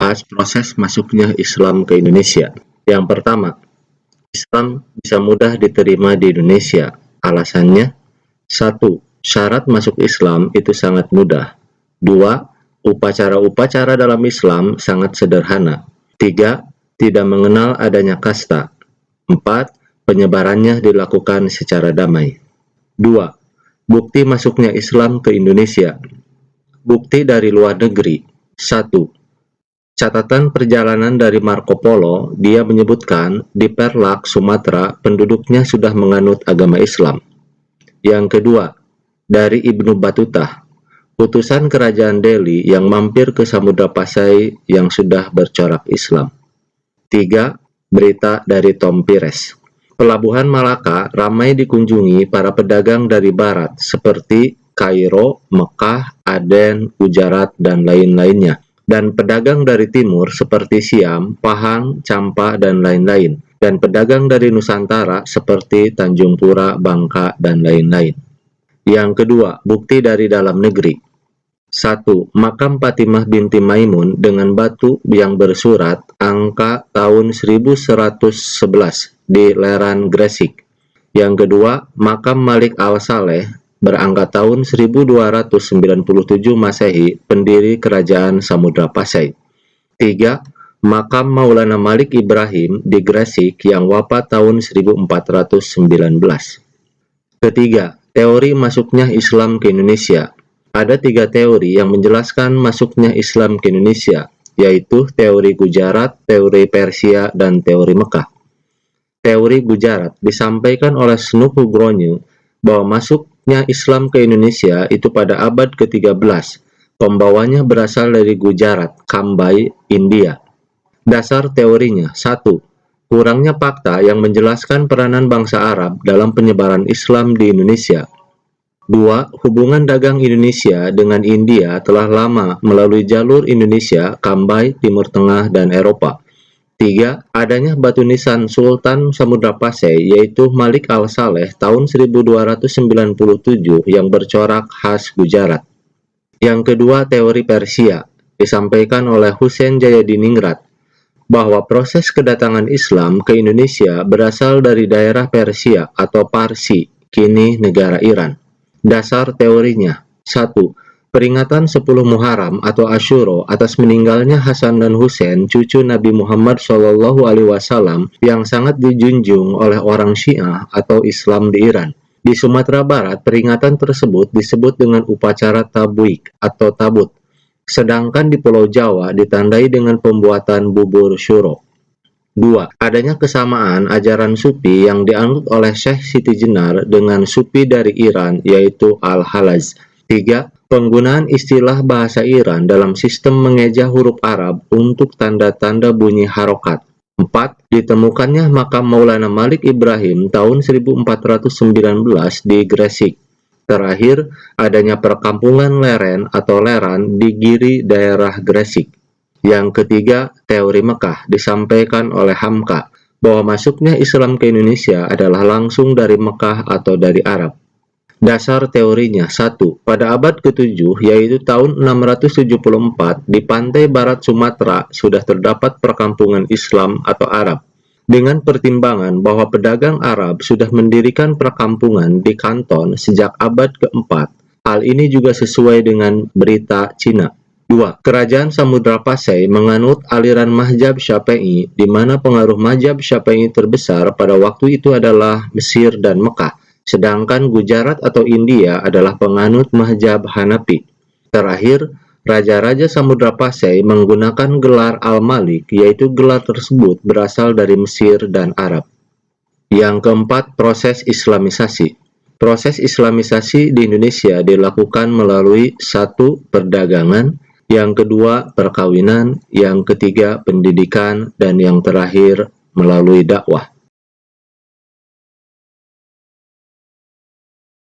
membahas proses masuknya Islam ke Indonesia. Yang pertama, Islam bisa mudah diterima di Indonesia. Alasannya, 1. Syarat masuk Islam itu sangat mudah. 2. Upacara-upacara dalam Islam sangat sederhana. 3. Tidak mengenal adanya kasta. 4. Penyebarannya dilakukan secara damai. 2. Bukti masuknya Islam ke Indonesia. Bukti dari luar negeri. 1. Catatan perjalanan dari Marco Polo, dia menyebutkan di Perlak, Sumatera, penduduknya sudah menganut agama Islam. Yang kedua, dari Ibnu Battuta, utusan kerajaan Delhi yang mampir ke Samudra Pasai yang sudah bercorak Islam. 3. Berita dari Tom Pires. Pelabuhan Malaka ramai dikunjungi para pedagang dari barat seperti Kairo, Mekah, Aden, Gujarat, dan lain-lainnya. Dan pedagang dari timur seperti Siam, Pahang, Champa, dan lain-lain. Dan pedagang dari Nusantara seperti Tanjung Pura, Bangka, dan lain-lain. Yang kedua, bukti dari dalam negeri. 1. Makam Fatimah binti Maimun dengan batu yang bersurat angka tahun 1111 di Leran, Gresik. Yang kedua, makam Malik Al-Saleh berangka tahun 1297 Masehi, pendiri kerajaan Samudra Pasai. 3. Makam Maulana Malik Ibrahim di Gresik yang wafat tahun 1419. Ketiga, teori masuknya Islam ke Indonesia. Ada 3 teori yang menjelaskan masuknya Islam ke Indonesia, yaitu teori Gujarat, teori Persia, dan teori Mekah. Teori Gujarat disampaikan oleh Snuku Gronje bahwa masuknya Islam ke Indonesia itu pada abad ke-13. Pembawanya berasal dari Gujarat, Kambai, India. Dasar teorinya, 1. Kurangnya fakta yang menjelaskan peranan bangsa Arab dalam penyebaran Islam di Indonesia. 2. Hubungan dagang Indonesia dengan India telah lama melalui jalur Indonesia, Kambai, Timur Tengah, dan Eropa. 3. Adanya batu nisan Sultan Samudra Pasai yaitu Malik Al-Saleh tahun 1297 yang bercorak khas Gujarat. Yang kedua, teori Persia disampaikan oleh Husein Jayadiningrat bahwa proses kedatangan Islam ke Indonesia berasal dari daerah Persia atau Parsi, kini negara Iran. Dasar teorinya, 1. Peringatan 10 Muharram atau Asyura atas meninggalnya Hasan dan Husain, cucu Nabi Muhammad SAW yang sangat dijunjung oleh orang Syiah atau Islam di Iran. Di Sumatera Barat, peringatan tersebut disebut dengan upacara tabwik atau tabut. Sedangkan di Pulau Jawa ditandai dengan pembuatan bubur syuro. 2. Adanya kesamaan ajaran Sufi yang dianut oleh Syekh Siti Jenar dengan Sufi dari Iran yaitu Al-Halaz. 3. Penggunaan istilah bahasa Iran dalam sistem mengeja huruf Arab untuk tanda-tanda bunyi harokat. 4. Ditemukannya makam Maulana Malik Ibrahim tahun 1419 di Gresik. Terakhir, adanya perkampungan Leren atau Leran di Giri daerah Gresik. Yang ketiga, teori Mekah disampaikan oleh Hamka bahwa masuknya Islam ke Indonesia adalah langsung dari Mekah atau dari Arab. Dasar teorinya, 1. Pada abad ke-7, yaitu tahun 674, di pantai barat Sumatera sudah terdapat perkampungan Islam atau Arab. Dengan pertimbangan bahwa pedagang Arab sudah mendirikan perkampungan di Kanton sejak abad ke-4, hal ini juga sesuai dengan berita Cina. 2. Kerajaan Samudra Pasai menganut aliran mazhab Syafi'i, di mana pengaruh mazhab Syafi'i terbesar pada waktu itu adalah Mesir dan Mekah. Sedangkan Gujarat atau India adalah penganut mazhab Hanafi. Terakhir, Raja-Raja Samudra Pasai menggunakan gelar Al-Malik, yaitu gelar tersebut berasal dari Mesir dan Arab. Yang keempat, proses Islamisasi. Proses Islamisasi di Indonesia dilakukan melalui 1. Perdagangan, yang kedua perkawinan, yang ketiga pendidikan, dan yang terakhir melalui dakwah.